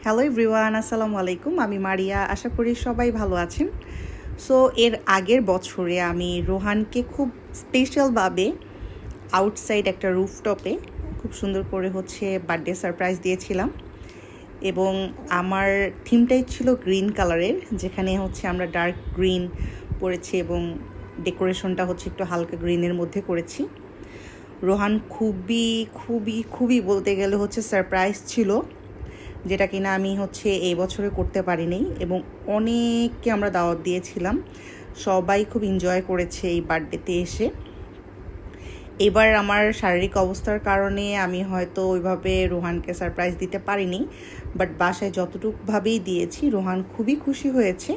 Hello everyone, আসসালামু আলাইকুম। আমি মারিয়া, আশা করি সবাই ভালো আছেন। সো এর আগের বছরে আমি রোহানকে খুব স্পেশালভাবে আউটসাইড একটা রুফটপে খুব সুন্দর করে বার্থডে সারপ্রাইজ দিয়েছিলাম। এবং আমার থিমটাই ছিল গ্রিন কালারের, যেখানে আমরা ডার্ক গ্রিন পরেছি এবং ডেকোরেশনটা একটু হালকা গ্রিনের মধ্যে করেছি। রোহান খুবই খুবই খুবই বলতে গেলে সারপ্রাইজ ছিল, যেটা কিনা আমি এই বছরে করতে পারিনি। এবং অনেককে আমরা দাওয়াত দিয়েছিলাম, সবাই খুব এনজয় করেছে এই বার্থডেতে এসে। এবার আমার শারীরিক অবস্থার কারণে আমি হয়তো ওইভাবে রোহানকে সারপ্রাইজ দিতে পারিনি, বাট বাসায় যতটুকুভাবেই দিয়েছি রোহান খুবই খুশি হয়েছে।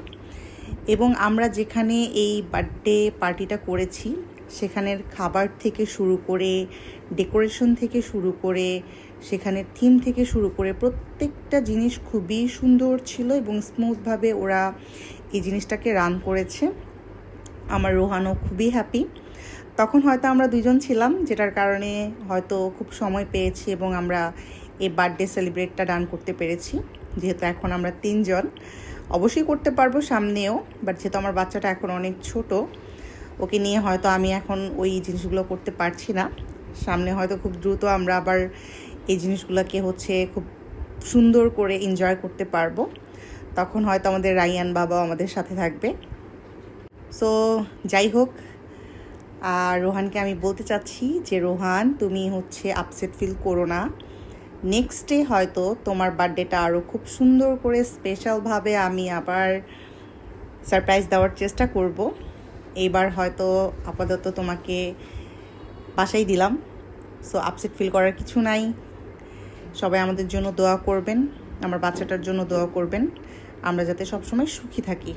এবং আমরা যেখানে এই বার্থডে পার্টিটা করেছি সেখানের খাবার থেকে শুরু করে, ডেকোরেশন থেকে শুরু করে, সেখানের থিম থেকে শুরু করে প্রত্যেকটা জিনিস খুবই সুন্দর ছিল এবং স্মুথভাবে ওরা এই জিনিসটাকে রান করেছে। আমার রোহানও খুবই হ্যাপি। তখন হয়তো আমরা দুজন ছিলাম, যেটার কারণে হয়তো খুব সময় পেয়েছি এবং আমরা এই বার্থডে সেলিব্রেটটা ডান করতে পেরেছি। যেহেতু এখন আমরা 3 জন, অবশ্যই করতে পারবো সামনেও, বাট যেহেতু আমার বাচ্চাটা এখন অনেক ছোট, ওকে নিয়ে হয়তো আমি এখন ওই জিনিসগুলো করতে পারছি না। সামনে হয়তো খুব দ্রুত আমরা আবার এই জিনিসগুলোকে খুব সুন্দর করে এনজয় করতে পারবো। তখন হয়তো আমাদের রাইয়ান বাবাও আমাদের সাথে থাকবে। সো যাই হোক, আর রোহানকে আমি বলতে চাচ্ছি যে রোহান, তুমি আপসেট ফিল করো না। নেক্সট ডে হয়তো তোমার বার্থডেটা আরও খুব সুন্দর করে স্পেশালভাবে আমি আবার সারপ্রাইজ দেওয়ার চেষ্টা করব। এইবার হয়তো আপাতত তোমাকে বাসায় দিলাম। সো আপসেট ফিল করার কিছু নাই। সবাই আমাদের জন্য দোয়া করবেন, আমার বাচ্চাটার জন্য দোয়া করবেন, আমরা যাতে সবসময় সুখী থাকি।